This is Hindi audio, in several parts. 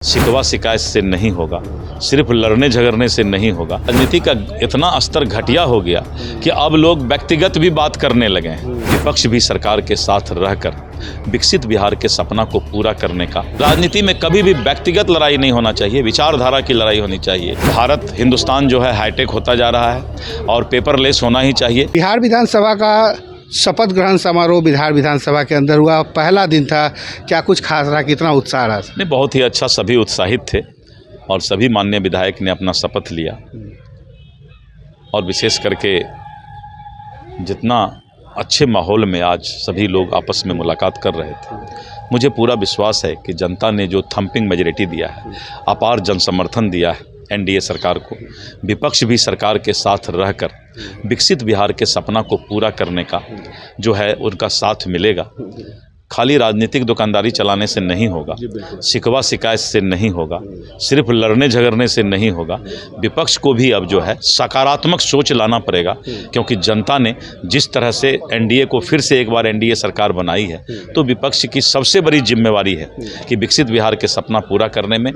शिकवा शिकायत से नहीं होगा, सिर्फ लड़ने झगड़ने से नहीं होगा। राजनीति का इतना स्तर घटिया हो गया कि अब लोग व्यक्तिगत भी बात करने लगे हैं। विपक्ष भी सरकार के साथ रहकर विकसित बिहार के सपना को पूरा करने का। राजनीति में कभी भी व्यक्तिगत लड़ाई नहीं होना चाहिए, विचारधारा की लड़ाई होनी चाहिए। भारत हिंदुस्तान जो है हाईटेक होता जा रहा है और पेपरलेस होना ही चाहिए। बिहार विधानसभा का शपथ ग्रहण समारोह बिहार विधानसभा के अंदर हुआ, पहला दिन था। क्या कुछ खास रहा, कितना उत्साह रहा? नहीं, बहुत ही अच्छा, सभी उत्साहित थे और सभी माननीय विधायक ने अपना शपथ लिया। और विशेष करके जितना अच्छे माहौल में आज सभी लोग आपस में मुलाकात कर रहे थे, मुझे पूरा विश्वास है कि जनता ने जो थंपिंग मेजॉरिटी दिया है, अपार जनसमर्थन दिया है एनडीए सरकार को, विपक्ष भी सरकार के साथ रहकर विकसित बिहार के सपना को पूरा करने का जो है उनका साथ मिलेगा। खाली राजनीतिक दुकानदारी चलाने से नहीं होगा, शिकवा शिकायत से नहीं होगा, सिर्फ लड़ने झगड़ने से नहीं होगा। विपक्ष को भी अब जो है सकारात्मक सोच लाना पड़ेगा, क्योंकि जनता ने जिस तरह से एनडीए को फिर से एक बार एनडीए सरकार बनाई है, तो विपक्ष की सबसे बड़ी जिम्मेवारी है कि विकसित बिहार के सपना पूरा करने में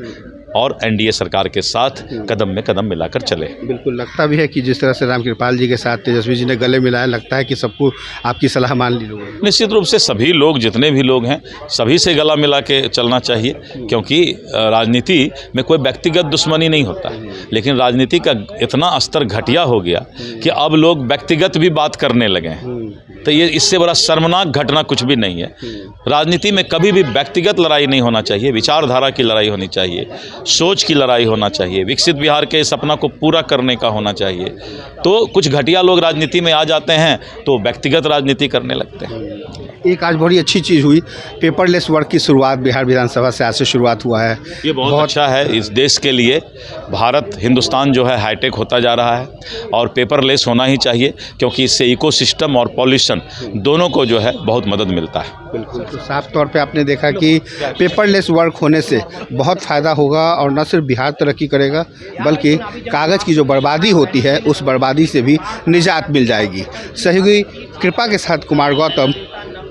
और एनडीए सरकार के साथ कदम में कदम मिलाकर चले। बिल्कुल लगता भी है कि जिस तरह से रामकृपाल जी के साथ तेजस्वी जी ने गले मिलाया, लगता है कि सबको आपकी सलाह मान ली लोगों ने। निश्चित रूप से सभी लोग, जितने भी लोग हैं, सभी से गला मिला के चलना चाहिए, क्योंकि राजनीति में कोई व्यक्तिगत दुश्मनी नहीं होता है, लेकिन राजनीति का इतना स्तर घटिया हो गया कि अब लोग व्यक्तिगत भी बात करने लगे हैं। तो ये इससे बड़ा शर्मनाक घटना कुछ भी नहीं है। राजनीति में कभी भी व्यक्तिगत लड़ाई नहीं होना चाहिए, विचारधारा की लड़ाई होनी चाहिए, सोच की लड़ाई होना चाहिए, विकसित बिहार के सपना को पूरा करने का होना चाहिए। तो कुछ घटिया लोग राजनीति में आ जाते हैं तो व्यक्तिगत राजनीति करने लगते हैं। एक आज बड़ी अच्छी चीज़ हुई, पेपरलेस वर्क की शुरुआत बिहार विधानसभा से आज से शुरुआत हुआ है। ये बहुत अच्छा है इस देश के लिए। भारत हिंदुस्तान जो है हाईटेक होता जा रहा है और पेपरलेस होना ही चाहिए, क्योंकि इससे इकोसिस्टम और पॉल्यूशन दोनों को जो है बहुत मदद मिलता है। बिल्कुल, तो साफ तौर पे आपने देखा कि पेपरलेस वर्क होने से बहुत फ़ायदा होगा और न सिर्फ बिहार तरक्की करेगा, बल्कि कागज़ की जो बर्बादी होती है उस बर्बादी से भी निजात मिल जाएगी। सहयोगी कृपा के साथ कुमार गौतम,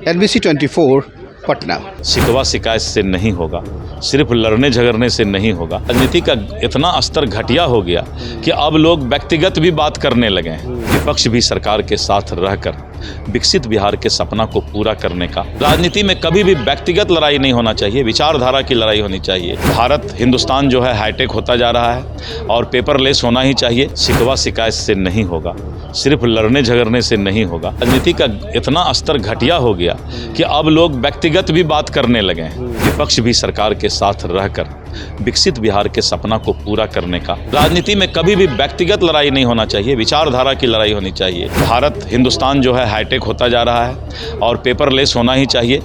NBC 24 पटना। शिकवा शिकायत से नहीं होगा, सिर्फ लड़ने झगड़ने से नहीं होगा। राजनीति का इतना स्तर घटिया हो गया कि अब लोग व्यक्तिगत भी बात करने लगे हैं। विपक्ष भी सरकार के साथ रहकर विकसित बिहार के सपना को पूरा करने का। राजनीति में कभी भी व्यक्तिगत लड़ाई नहीं होना चाहिए, विचारधारा की लड़ाई होनी चाहिए। भारत हिंदुस्तान जो है हाईटेक होता जा रहा है और पेपरलेस होना ही चाहिए। शिकवा शिकायत से नहीं होगा, सिर्फ लड़ने झगड़ने से नहीं होगा। राजनीति का इतना स्तर घटिया हो गया कि अब लोग व्यक्तिगत भी बात करने लगे हैं। विपक्ष भी सरकार के साथ रहकर विकसित बिहार के सपना को पूरा करने का। राजनीति में कभी भी व्यक्तिगत लड़ाई नहीं होना चाहिए, विचारधारा की लड़ाई होनी चाहिए। भारत हिंदुस्तान जो है हाईटेक होता जा रहा है और पेपरलेस होना ही चाहिए।